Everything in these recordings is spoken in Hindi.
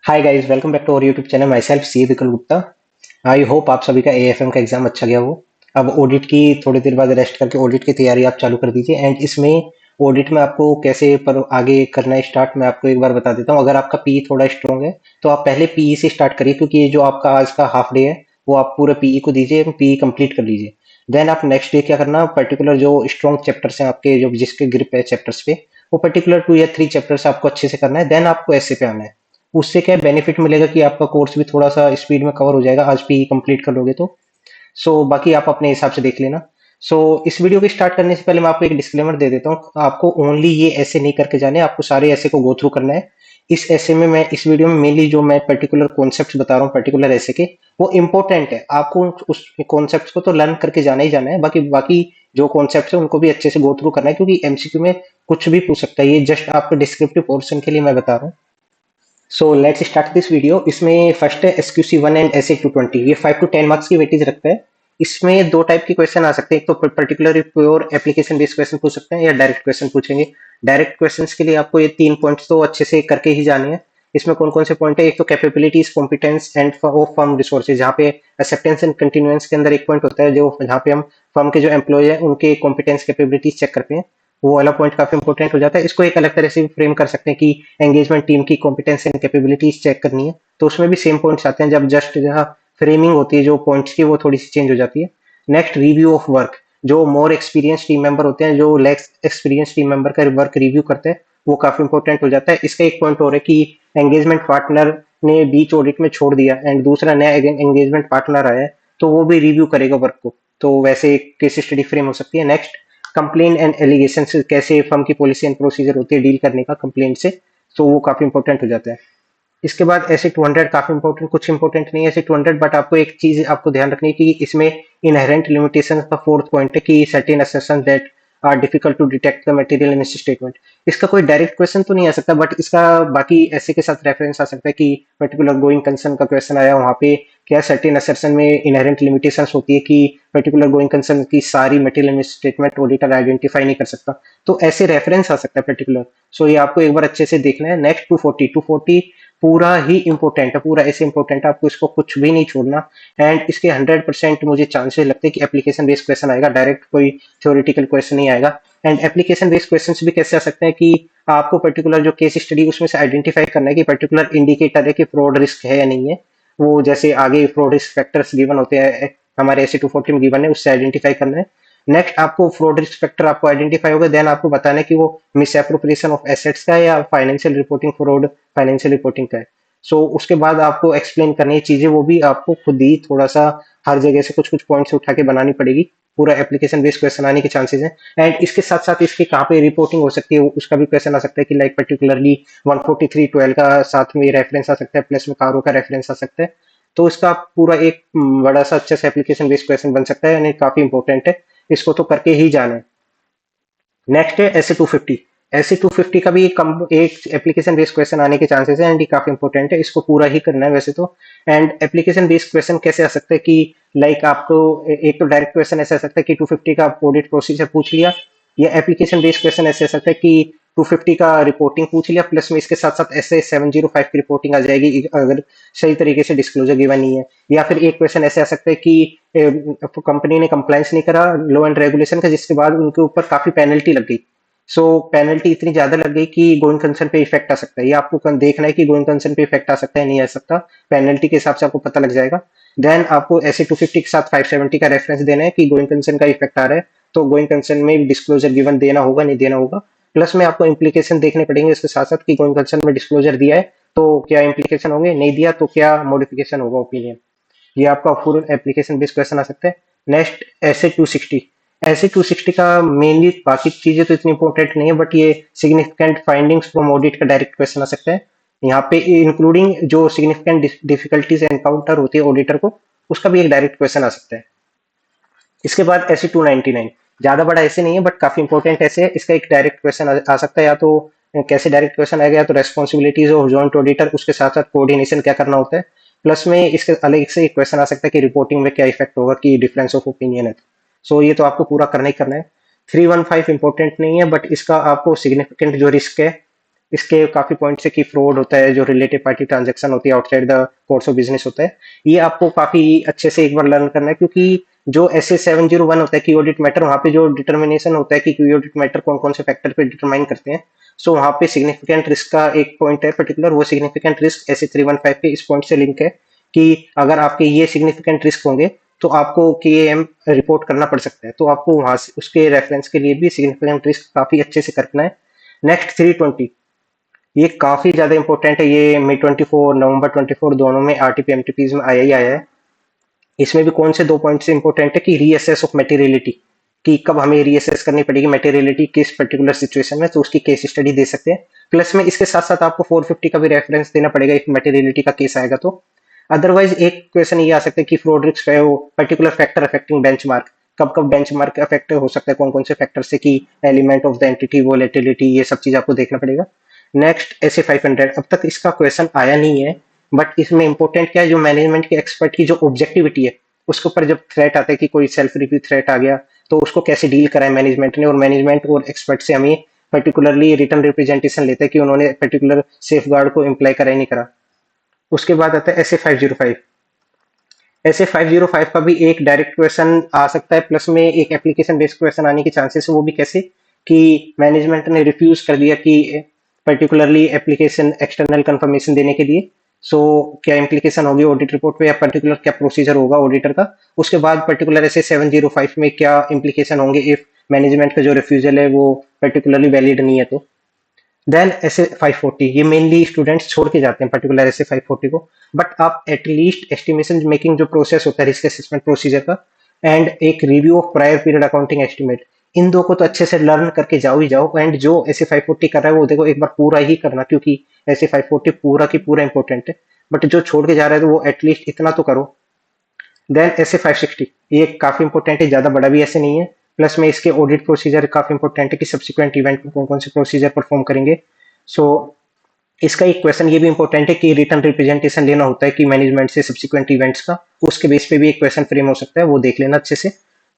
Hi guys, welcome back to our YouTube channel. Myself C Vikal Gupta. I hope आप सभी का एएफएम का एग्जाम अच्छा गया हो। अब ऑडिट की थोड़ी देर बाद रेस्ट करके ऑडिट की तैयारी आप चालू कर दीजिए। एंड इसमें ऑडिट में आपको कैसे पर आगे करना है स्टार्ट, मैं आपको एक बार बता देता हूँ। अगर आपका पीई थोड़ा स्ट्रॉन्ग है तो आप पहले पीई से स्टार्ट करिए, क्योंकि ये जो आपका आज का हाफ डे है वो आप पूरे पीई को दीजिए, पीई कंप्लीट कर लीजिए। देन आप नेक्स्ट डे क्या करना, पर्टिकुलर जो स्ट्रॉन्ग चैप्टर्स हैं आपके, जो जिसके ग्रिप है चैप्टर्स पे, वो पर्टिकुलर 2 या 3 चैप्टर्स आपको अच्छे से करना है। देन आपको ऐसे पे आना है। उससे क्या बेनिफिट मिलेगा कि आपका कोर्स भी थोड़ा सा स्पीड में कवर हो जाएगा आज पीई कंप्लीट कर लोगे तो। बाकी आप अपने हिसाब से देख लेना। इस वीडियो को स्टार्ट करने से पहले मैं आपको एक डिस्क्लेमर दे देता हूँ। आपको ओनली ये ऐसे नहीं करके जाने, आपको सारे ऐसे को गो थ्रू करना है। इस ऐसे में मैं इस वीडियो में मेनली जो मैं पर्टिकुलर कॉन्सेप्ट्स बता रहा हूँ पर्टिकुलर ऐसे के, वो इंपॉर्टेंट है। आपको उस कॉन्सेप्ट्स को तो लर्न करके जाना ही जाना है। बाकी बाकी जो कॉन्सेप्ट्स है उनको भी अच्छे से गो थ्रू करना है, क्योंकि एमसीक्यू में कुछ भी पूछ सकता है। ये जस्ट आपको डिस्क्रिप्टिव पोर्शन के लिए मैं बता रहा हूँ। Let's start this video. इसमें फर्स्ट है एसक्यूसी 1 एंड एसए 220। ये 5 to 10 मार्क्स की वेटेज रखता है। इसमें दो टाइप के क्वेश्चन आ सकते हैं। एक तो particular pure application based question पूछ सकते हैं, या डायरेक्ट क्वेश्चन पूछेंगे। डायरेक्ट क्वेश्चंस के लिए आपको ये 3 पॉइंट्स तो अच्छे से करके ही जाने हैं। इसमें कौन कौन से पॉइंट है? एक तो capabilities, competence end of firm resources, जहाँ पे एक्सेप्टेंस एंड कंटिन्यूएंस के अंदर एक पॉइंट होता है जो जहाँ पे हम फर्म के जो एम्प्लॉय है उनके कॉम्पिटेंस कैपेबिलिटीज चेक करते हैं। वो वाला पॉइंट काफी इंपॉर्टेंट हो जाता है। इसको एक अलग तरह से भी फ्रेम कर सकते हैं कि एंगेजमेंट टीम की कॉम्पिटेंस एंड कैपेबिलिटीज चेक करनी है, तो उसमें भी सेम पॉइंट्स आते हैं। जब जस्ट जहाँ फ्रेमिंग होती है जो पॉइंट्स की, वो थोड़ी सी चेंज हो जाती है। Next, review of work. जो मोर एक्सपीरियंस टीम मेंबर होते हैं, जो लेस एक्सपीरियंस टीम मेंबर का वर्क रिव्यू करते हैं, वो काफी इंपॉर्टेंट हो जाता है। इसका एक पॉइंट और है कि एंगेजमेंट पार्टनर ने बीच ऑडिट में छोड़ दिया एंड दूसरा नया एंगेजमेंट पार्टनर आया है, तो वो भी रिव्यू करेगा वर्क को। तो वैसे केस स्टडी फ्रेम हो सकती है। नेक्स्ट, कंप्लेन एंड एलिगेशन से कैसे फर्म की पॉलिसी एंड प्रोसीजर होती है डील करने का कंप्लेंट से, तो वो काफी इंपॉर्टेंट हो जाता है। इसके बाद ऐसे 200 काफी इंपॉर्टेंट, कुछ इंपॉर्टेंट नहीं है ऐसे 200, बट आपको एक चीज आपको ध्यान रखनी है कि इसमें इनहेरेंट लिमिटेशन का फोर्थ पॉइंट है कि certain assertion that are difficult to detect the material in statement. इसका कोई डायरेक्ट क्वेश्चन तो नहीं आ सकता, बट इसका बाकी ऐसे के साथ रेफरेंस आ सकता है कि पर्टिकुलर गोइंग कंसर्न का क्वेश्चन आया, वहां पे क्या सर्टेन असर्शन में इनहेरेंट लिमिटेशंस होती है कि पर्टिकुलर गोइंग कंसर्न की सारी मटेरियल स्टेटमेंट ऑडिटर आइडेंटिफाई नहीं कर सकता, तो ऐसे रेफरेंस आ सकता है पर्टिकुलर। ये आपको एक बार अच्छे से देखना है। नेक्स्ट, 240 पूरा ही इंपॉर्टेंट है, पूरा ऐसे इंपॉर्टेंट है, आपको इसको कुछ भी नहीं छोड़ना। एंड इसके 100% मुझे चांसेस लगते हैं कि एप्लीकेशन बेस्ड क्वेश्चन आएगा, डायरेक्ट कोई थ्योरेटिकल क्वेश्चन नहीं आएगा। एंड एप्लीकेशन बेस्ड क्वेश्चंस भी कैसे आ सकते हैं कि आपको पर्टिकुलर जो केस स्टडी उसमें से आइडेंटिफाई करना है कि पर्टिकुलर इंडिकेटर है कि फ्रॉड रिस्क है या नहीं है। वो जैसे आगे फ्रॉड रिस्क फैक्टर्स गिवन होते हैं हमारे ऐसे 240 में गिवन है, उससे आइडेंटिफाई करना है। नेक्स्ट, आपको फ्रॉड रिस्क फैक्टर आपको आइडेंटिफाई होगा, देन आपको बताना है कि वो मिस एप्रोप्रिएशन ऑफ एसेट्स का है या financial reporting fraud financial reporting का है। उसके बाद आपको एक्सप्लेन करनी है चीजें, वो भी आपको खुद ही थोड़ा सा हर जगह से कुछ कुछ पॉइंट्स उठा के बनानी पड़ेगी। पूरा एप्लीकेशन बेस्ड क्वेश्चन आने के चांसेस हैं। एंड इसके साथ साथ इसकी कहाँ पे रिपोर्टिंग हो सकती है उसका भी क्वेश्चन आ सकता है कि लाइक पर्टिकुलरली 143.12 का साथ में रेफरेंस आ सकता है, प्लस में कारो का रेफरेंस आ सकता है। तो इसका पूरा एक बड़ा सा अच्छा सा एप्लीकेशन बेस्ड क्वेश्चन बन सकता है, यानी काफी इंपॉर्टेंट है। इसको तो करके ही जाना है। नेक्स्ट है ऐसे 250। ऐसे 250 का भी कम एक एप्लीकेशन बेस्ड क्वेश्चन आने के चांसेस है, एंड ये काफी इंपॉर्टेंट है, इसको पूरा ही करना है वैसे तो। एंड एप्लीकेशन बेस्ड क्वेश्चन कैसे आ सकता है कि लाइक आपको एक तो डायरेक्ट क्वेश्चन ऐसा आ सकता है कि 250 का ऑडिट प्रोसीजर पूछ लिया, या एप्लीकेशन बेस्ड क्वेश्चन ऐसे आ सकता है कि 250 का रिपोर्टिंग पूछ लिया, प्लस में इसके साथ साथ ऐसे 705 की रिपोर्टिंग आ जाएगी अगर सही तरीके से डिस्क्लोजर गिवन नहीं है। या फिर एक क्वेश्चन ऐसे आ सकता है कि कंपनी ने कंप्लायंस नहीं करा लॉ एंड रेगुलेशन का, जिसके बाद उनके ऊपर काफी पेनल्टी लग गई। पेनल्टी इतनी ज्यादा लग गई कि गोइंग कंसर्न पे इफेक्ट आ सकता है। ये आपको देखना है कि गोइंग कंसर्न पे इफेक्ट आ सकता है नहीं आ सकता, पेनल्टी के हिसाब से आपको पता लग जाएगा। देन आपको ऐसे 250 के साथ 570 का रेफरेंस देना है कि गोइंग कंसर्न का इफेक्ट आ रहा है, तो गोइंग कंसर्न में डिस्क्लोजर गिवन देना होगा नहीं देना होगा। प्लस में आपको इम्प्लीकेशन देखने पड़ेंगे इसके साथ साथ कि गोइंग कंसर्न में डिस्क्लोजर दिया है तो क्या इम्प्लीकेशन होंगे, नहीं दिया तो क्या मॉडिफिकेशन होगा ओपिनियन। ये आपका फुल एप्लीकेशन बेस्ड क्वेश्चन आ सकता है। नेक्स्ट, ऐसे 260 का मेनली बाकी चीजें तो इतनी इंपॉर्टेंट नहीं है, बट ये सिग्निफिकेंट फाइंडिंग्स फ्रॉम ऑडिट का डायरेक्ट क्वेश्चन आ सकता है। यहाँ पे इंक्लूडिंग जो सिग्निफिकेंट डिफिकल्टीज एनकाउंटर होती है ऑडिटर को, उसका भी एक डायरेक्ट क्वेश्चन आ सकता है। इसके बाद ऐसे 299, ज्यादा बड़ा ऐसे नहीं है बट काफी इंपॉर्टेंट ऐसे है, इसका एक डायरेक्ट क्वेश्चन आ सकता है। या तो कैसे डायरेक्ट क्वेश्चन आएगा, या तो रेस्पॉन्सिबिलिटीज ऑफ जॉइंट ऑडिटर, उसके साथ साथ कोऑर्डिनेशन क्या करना होता है। प्लस में इसके अलग से एक क्वेश्चन आ सकता है कि रिपोर्टिंग में क्या इफेक्ट होगा कि डिफरेंस ऑफ ओपिनियन है। ये तो आपको पूरा करना ही करना है। 315 इंपॉर्टेंट नहीं है, बट इसका आपको सिग्निफिकेंट जो रिस्क है इसके काफी पॉइंट्स है कि फ्रॉड होता है, जो रिलेटेड पार्टी ट्रांजैक्शन होती है outside the course of business होता है। ये आपको काफी अच्छे से एक बार लर्न करना है, क्योंकि जो SA 701 होता है की ऑडिट मैटर, वहाँ पे जो डिटर्मिनेशन होता है कि की ऑडिट मैटर कौन कौन से फैक्टर पे डिटरमाइन करते हैं। सो वहाँ पे सिग्निफिकेंट रिस्क का एक पॉइंट है पर्टिकुलर, वो सिग्निफिकेंट रिस्क SA 315 के इस पॉइंट से लिंक है कि अगर आपके ये सिग्निफिकेंट रिस्क होंगे तो आपको KAM रिपोर्ट करना पड़ सकता है। तो आपको वहां से उसके रेफरेंस के लिए भी सिग्निफिकेंट रिस्क काफी अच्छे से करना है। नेक्स्ट 320, ये काफी ज्यादा इंपॉर्टेंट है। ये मई 24 November 24 दोनों में RTP MTPs में आया ही आया है। इसमें भी कौन से दो पॉइंट्स इंपॉर्टेंट है कि रीअसेस ऑफ मटेरियलिटी, कि कब हमें रीअसेस करनी पड़ेगी मटेरियलिटी किस पर्टिकुलर सिचुएशन में, तो उसकी केस स्टडी दे सकते हैं। प्लस में इसके साथ साथ आपको 450 का भी रेफरेंस देना पड़ेगा एक मटेरियलिटी का केस आएगा तो। अदरवाइज एक क्वेश्चन ये आ सकता है कि फ्रॉड रिस्क है वो पर्टिकुलर फैक्टर अफेक्टिंग बेंचमार्क, कब कब बेंचमार्क अफेक्ट हो सकता है, कौन कौन से फैक्टर से, कि element of the entity, volatility, ये सब चीज आपको देखना पड़ेगा। नेक्स्ट SA 500, अब तक इसका क्वेश्चन आया नहीं है, बट इसमें इंपॉर्टेंट क्या है, जो मैनेजमेंट के एक्सपर्ट की जो ऑब्जेक्टिविटी है उसके ऊपर जब थ्रेट आता है कि कोई सेल्फ रिव्यू थ्रेट आ गया तो उसको कैसे डील करा है मैनेजमेंट ने, और मैनेजमेंट और एक्सपर्ट से हमें पर्टिकुलरली रिटर्न रिप्रेजेंटेशन लेते हैं कि उन्होंने पर्टिकुलर सेफ गार्ड को इम्प्लाई करा ही नहीं करा। उसके बाद आता है SA 505। SA 505 का भी एक डायरेक्ट क्वेश्चन आ सकता है, प्लस में एक एप्लीकेशन बेस्ड क्वेश्चन आने के चांसेस है। वो भी कैसे कि मैनेजमेंट ने रिफ्यूज कर दिया कि पर्टिकुलरली एप्लीकेशन एक्सटर्नल कंफर्मेशन देने के लिए। सो क्या इम्प्लीकेशन होगी ऑडिट रिपोर्ट पे, या पर्टिकुलर क्या प्रोसीजर होगा ऑडिटर का। उसके बाद पर्टिकुलर SA 705 में क्या इम्प्लीकेशन होंगे इफ मैनेजमेंट का जो रिफ्यूजल है वो पर्टिकुलरली वैलिड नहीं है तो। देन SA 540, ये मेनली स्टूडेंट्स छोड़ के जाते हैं पर्टिकुलर SA 540 को, बट आप एटलीस्ट एस्टिमेशन मेकिंग जो प्रोसेस होता है रिस्क असेसमेंट प्रोसीजर का, एंड एक review of prior period accounting estimate, इन दो को तो अच्छे से लर्न करके जाओ ही जाओ। एंड जो SA 540 कर रहा है वो देखो एक बार पूरा ही करना, क्योंकि SA 540 पूरा की पूरा इंपॉर्टेंट है, बट जो छोड़ के जा रहा है तो वो एटलीस्ट इतना तो करो। देन SA 560, ये काफी इंपॉर्टेंट है, ज्यादा बड़ा भी ऐसे नहीं है। प्लस में इसके ऑडिट प्रोसीजर काफी इंपॉर्टेंट है कि सब्सिक्वेंट इवेंट में कौन कौन से प्रोसीजर परफॉर्म करेंगे। सो इसका एक क्वेश्चन ये भी इंपॉर्टेंट है कि रिटर्न रिप्रेजेंटेशन लेना होता है कि मैनेजमेंट से सब्सिक्वेंट इवेंट्स का, उसके बेस पे भी एक क्वेश्चन फ्रेम हो सकता है, वो देख लेना अच्छे से।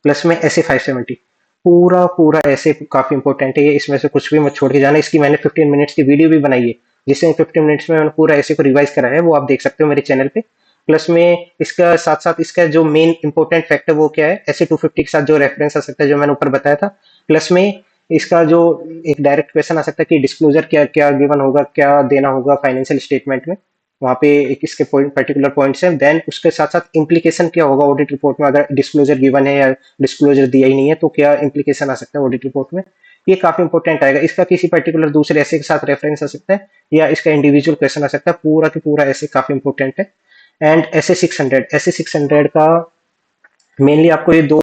प्लस में SA 570, पूरा पूरा ऐसे काफी इंपॉर्टेंट है ये, इसमें से कुछ भी मत छोड़ के जाना। इसकी मैंने 15 मिनट्स की वीडियो भी बनाई है, जिससे 15 मिनट्स में मैंने पूरा ऐसे को रिवाइज करा है, वो आप देख सकते हो मेरे चैनल पे। प्लस में इसका साथ साथ इसका जो मेन इंपॉर्टेंट फैक्टर वो क्या है, SA 250 के साथ जो रेफरेंस आ सकता है जो मैंने ऊपर बताया था। प्लस में इसका जो एक डायरेक्ट क्वेश्चन आ सकता है कि डिस्क्लोजर क्या क्या गिवन होगा, क्या देना होगा फाइनेंशियल स्टेटमेंट में, वहाँ पे एक इसके पॉइंट पर्टिकुलर पॉइंट्स हैं। देन उसके साथ साथ इम्प्लीकेशन क्या होगा ऑडिट रिपोर्ट में, अगर डिस्क्लोजर गिवन है या डिस्क्लोजर दिया ही नहीं है तो क्या इम्प्लीकेशन आ सकता है ऑडिट रिपोर्ट में, ये काफी इंपॉर्टेंट आएगा। इसका किसी पर्टिकुलर दूसरे ऐसे के साथ रेफरेंस आ सकता है, या इसका इंडिविजुअल क्वेश्चन आ सकता है, पूरा की पूरा ऐसे काफी इंपॉर्टेंट है। एंड SA 600 का मेनली आपको ये दो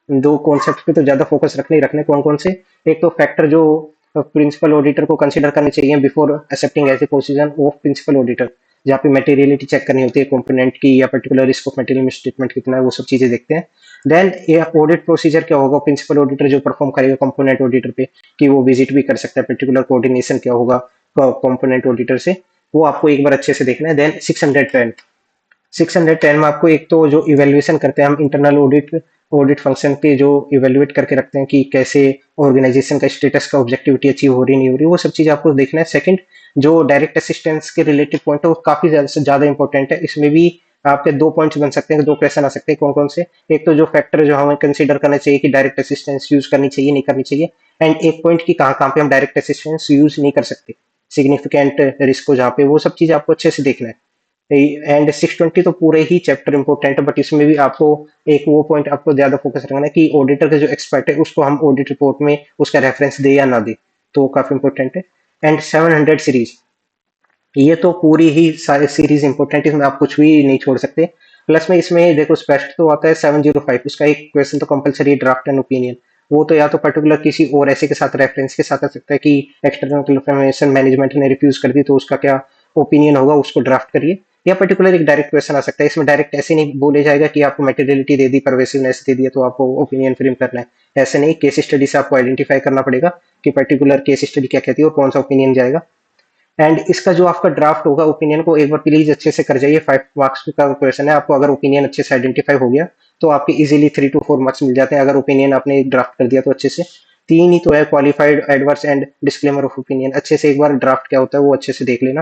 दो कॉन्सेप्ट पे तो ज्यादा फोकस रखने ही रखने, कौन कौन से, एक तो फैक्टर जो प्रिंसिपल ऑडिटर को कंसीडर करने चाहिए before accepting as a position of principal auditor, जहाँ पे मटेरियलिटी चेक करनी होती है कंपोनेंट की, या particular risk of material statement कितना है, वो सब चीजें देखते हैं। देन ये ऑडिट प्रोसीजर क्या होगा, प्रिंसिपल ऑडिटर जो परफॉर्म करेगा कंपोनेंट ऑडिटर पे, कि वो विजिट भी कर सकता है, पर्टिकुलर कोऑर्डिनेशन क्या होगा कंपोनेंट ऑडिटर से, वो आपको एक बार अच्छे से देखना है। देन 610 में आपको एक तो जो इवेल्युएशन करते हैं हम इंटरनल ऑडिट ऑडिट फंक्शन पे, जो इवेल्युएट करके रखते हैं कि कैसे ऑर्गेनाइजेशन का स्टेटस का ऑब्जेक्टिविटी अचीव हो रही नहीं हो रही, वो सब चीज आपको देखना है। सेकंड, जो डायरेक्ट असिस्टेंस के रिलेटेड पॉइंट है वो काफी ज्यादा इंपॉर्टेंट है। इसमें भी आपके दो पॉइंट्स बन सकते हैं, दो क्वेश्चन आ सकते हैं, कौन कौन से, एक तो जो फैक्टर जो हमें कंसीडर करना चाहिए कि डायरेक्ट असिस्टेंस यूज करनी चाहिए नहीं करनी चाहिए, एंड एक पॉइंट की कहाँ कहाँ पे हम डायरेक्ट असिस्टेंस यूज नहीं कर सकते, सिग्निफिकेंट रिस्क हो जहाँ पे, वो सब चीज आपको अच्छे से देखना है। एंड 620 तो पूरे ही चैप्टर इंपॉर्टेंट है, बट इसमें भी आपको एक वो पॉइंट आपको ज्यादा फोकस रखना है कि ऑडिटर का जो एक्सपर्ट है उसको हम ऑडिट रिपोर्ट में उसका रेफरेंस दे या ना दे, तो वो काफी इंपॉर्टेंट है। एंड 700 सीरीज, ये तो पूरी ही सारी सीरीज इंपॉर्टेंट है, इसमें आप कुछ भी नहीं छोड़ सकते। प्लस में इसमें देखो स्पेशल तो आता है 705, उसका एक क्वेश्चन तो कंपलसरी ड्राफ्ट एंड ओपिनियन, वो तो या तो पर्टिकुलर किसी और ऐसे के साथ रेफरेंस के साथ आ सकता है कि एक्सटर्नल इंफॉर्मेशन मैनेजमेंट ने रिफ्यूज कर दी तो उसका क्या ओपिनियन होगा, उसको ड्राफ्ट करिए, या पर्टिकुलर एक डायरेक्ट क्वेश्चन आ सकता है। इसमें डायरेक्ट ऐसे नहीं बोले जाएगा कि आपको मटेरियलिटी दे दी, परवेसिवनेस दे दिया तो आपको ओपिनियन फ्रेम करना है, ऐसे नहीं, केस स्टडी से आपको आइडेंटिफाई करना पड़ेगा कि पर्टिकुलर केस स्टडी क्या कहती है और कौन सा ओपिनियन जाएगा। एंड इसका जो आपका ड्राफ्ट होगा ओपिनियन को एक बार प्लीज अच्छे से कर जाइए, 5 मार्क्स का क्वेश्चन है, आपको अगर ओपिनियन अच्छे से आइडेंटिफाई हो गया तो आपके इजीली 3 to 4 मार्क्स मिल जाते हैं, अगर ओपिनियन आपने ड्राफ्ट कर दिया तो अच्छे से। तीन ही तो है, qualified, adverse and disclaimer of opinion. अच्छे से एक बार ड्राफ्ट क्या होता है वो अच्छे से देख लेना।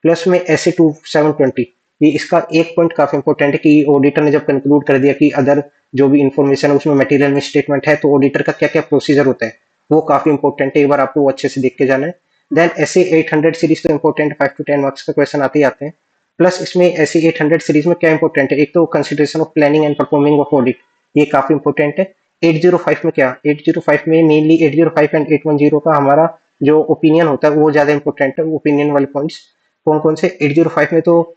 प्लस में एस 720, ये इसका एक पॉइंट काफी इंपॉर्टेंट है कि ऑडिटर ने जब कंक्लूड कर दिया कि अदर जो भी इंफॉर्मेशन है उसमें मटेरियल में स्टेटमेंट है, तो ऑडिटर का क्या क्या प्रोसीजर होता है वो काफी इंपॉर्टेंट है, एक बार आपको वो अच्छे से देख के जाना है। देन एस 800 सीरीज तो इंपॉर्टेंट, 5 to 10 मार्क्स का क्वेश्चन आते ही आते हैं। प्लस इसमें एस 800 सीरीज में क्या इंपॉर्टेंट है, एक तो consideration of planning and performing of audit, ये काफी इंपॉर्टेंट है। 805 में क्या, 805 में मेनली 805 एंड 810 का हमारा जो ओपिनियन होता है वो ज्यादा इंपॉर्टेंट है, ओपिनियन वाले पॉइंट्स। कौन कौन से, 805 में तो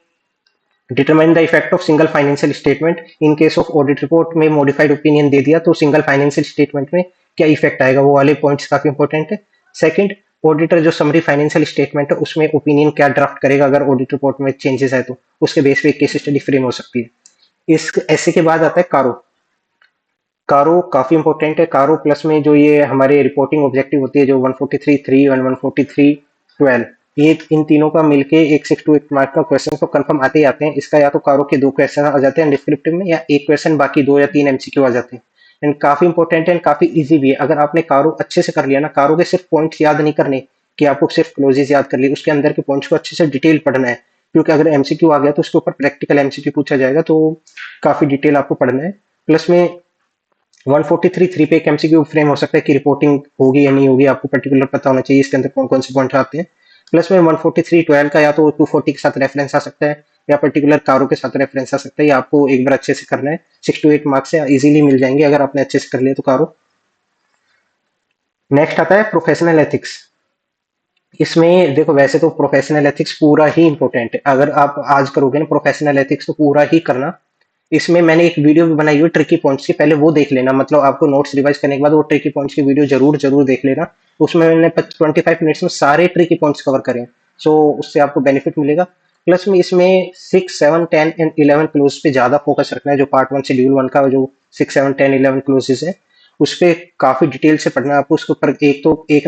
determine the effect of single financial statement in case of audit report में मॉडिफाइड ओपिनियन दे दिया तो सिंगल फाइनेंशियल स्टेटमेंट में क्या इफेक्ट आएगा, वो वाले पॉइंट्स काफी इंपॉर्टेंट है। सेकंड, ऑडिटर जो समरी फाइनेंशियल स्टेटमेंट है उसमें ओपिनियन क्या ड्राफ्ट करेगा अगर ऑडिट रिपोर्ट में चेंजेस है तो उसके बेस पे केस स्टडी फ्रेम हो सकती है। इस ऐसे के बाद आता है कारो। कारो काफी इंपॉर्टेंट है। कारो प्लस में जो ये हमारे रिपोर्टिंग ऑब्जेक्टिव होती है जो 143(3) और 143(12), ये इन तीनों का मिलके 1 6 to 8 मार्क का क्वेश्चन तो कंफर्म आते ही आते हैं। इसका या तो कारो के 2 क्वेश्चन आ जाते हैं डिस्क्रिप्टिव में, या एक क्वेश्चन बाकी 2 या 3 एमसीक्यू आ जाते हैं। एंड काफी इंपॉर्टेंट है एंड काफी इजी भी है। अगर आपने कारो अच्छे से कर लिया ना, कारो के सिर्फ पॉइंट्स याद नहीं करने कि आपको सिर्फ क्लोजेस याद कर लिए, उसके अंदर के पॉइंट्स को अच्छे से डिटेल पढ़ना है, क्योंकि अगर एमसीक्यू आ गया तो उसके ऊपर प्रैक्टिकल एमसीक्यू पूछा जाएगा, तो काफी डिटेल आपको पढ़ना है। प्लस में 143(3) पे एक एमसीक्यू फ्रेम हो सकता है कि रिपोर्टिंग होगी या नहीं होगी, आपको पर्टिकुलर पता होना चाहिए इसके अंदर कौन कौन से पॉइंट आते हैं। प्लस में 143(12) का या तो 240 के साथ रेफरेंस आ सकता है या पर्टिकुलर कारो के साथ रेफरेंस आ सकता है, ये आपको एक बार अच्छे से करना है। 6 to 8 मार्क्स से इजीली मिल जाएंगे अगर आपने अच्छे से कर लिया तो कारो। नेक्स्ट आता है प्रोफेशनल एथिक्स। इसमें देखो वैसे तो प्रोफेशनल एथिक्स पूरा ही इंपॉर्टेंट है, अगर आप आज करोगे ना प्रोफेशनल एथिक्स तो पूरा ही करना। इसमें मैंने एक वीडियो भी बनाई हुई ट्रिकी पॉइंट्स की, पहले वो देख लेना, मतलब आपको नोट्स रिवाइज करने के बाद वो ट्रिकी पॉइंट्स की वीडियो जरूर जरूर देख लेना। उसमें मैंने 25 मिनट्स में सारे ट्रिकी पॉइंट्स कवर करे, सो उससे आपको बेनिफिट मिलेगा। प्लस में इसमें 6, 7, 10 एंड 11 क्लोज पे ज्यादा फोकस रखना है, जो पार्ट 1 शेड्यूल 1 का जो 6, 7, 10, 11 क्लोजेस है उस पे काफी डिटेल से पढ़ना है आपको। उसके ऊपर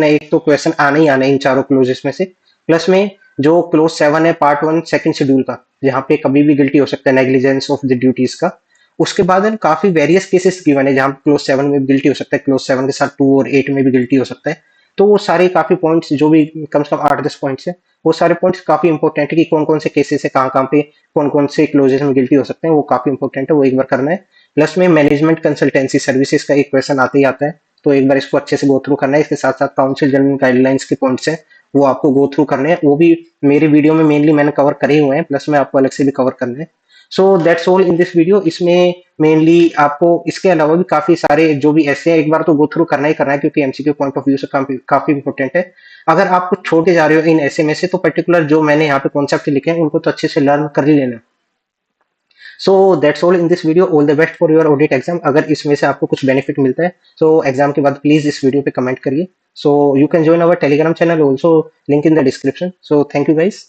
एक तो क्वेश्चन आना ही आना है इन चारों क्लोजेस में से। प्लस में जो क्लोज 7 है पार्ट 1 सेकंड शेड्यूल का, जहाँ पे कभी भी गिल्टी हो सकता है नेग्लिजेंस ऑफ द ड्यूटीज का, उसके बाद है काफी वेरियस केसेस गिवन है जहाँ क्लोज 7 में भी गिल्टी हो सकता है, क्लोज 7 के साथ 2 और 8 में भी गिल्टी हो सकता है। तो वो सारे काफी पॉइंट्स जो भी कम से कम 8-10 पॉइंट्स है, वो सारे पॉइंट्स काफी इंपॉर्टेंट है कि कौन कौन से केसेस है, कहाँ कहाँ पे कौन कौन से क्लोजेस में गिल्टी हो सकते हैं, वो काफी इंपॉर्टेंट है, वो एक बार करना है। प्लस में मैनेजमेंट कंसल्टेंसी सर्विसेज का एक क्वेश्चन आते ही आता है, तो एक बार इसको अच्छे से गो थ्रू करना है। इसके साथ साथ काउंसिल जनरल गाइडलाइंस के पॉइंट्स हैं वो आपको गो थ्रू करने हैं, वो भी मेरी वीडियो में मेनली मैंने कवर करे हुए हैं, प्लस में आपको अलग से भी कवर करना है। So that's all in this video. इसमें मेनली आपको इसके अलावा भी काफी सारे जो भी ऐसे हैं एक बार तो गो थ्रू करना ही करना है, क्योंकि एमसीक्यू पॉइंट ऑफ व्यू से काफी इंपॉर्टेंट है। अगर आप कुछ छोड़ के जा रहे हो इन ऐसे में से, तो पर्टिकुलर जो मैंने यहाँ पे कॉन्सेप्ट लिखे हैं उनको तो अच्छे से लर्न कर ही लेना। So that's all in this video, all the best for your audit exam. अगर इसमें से आपको कुछ बेनिफिट मिलता है तो एग्जाम के बाद प्लीज इस वीडियो पे कमेंट करिए। So you can join our Telegram channel also, link in the description. So thank you guys.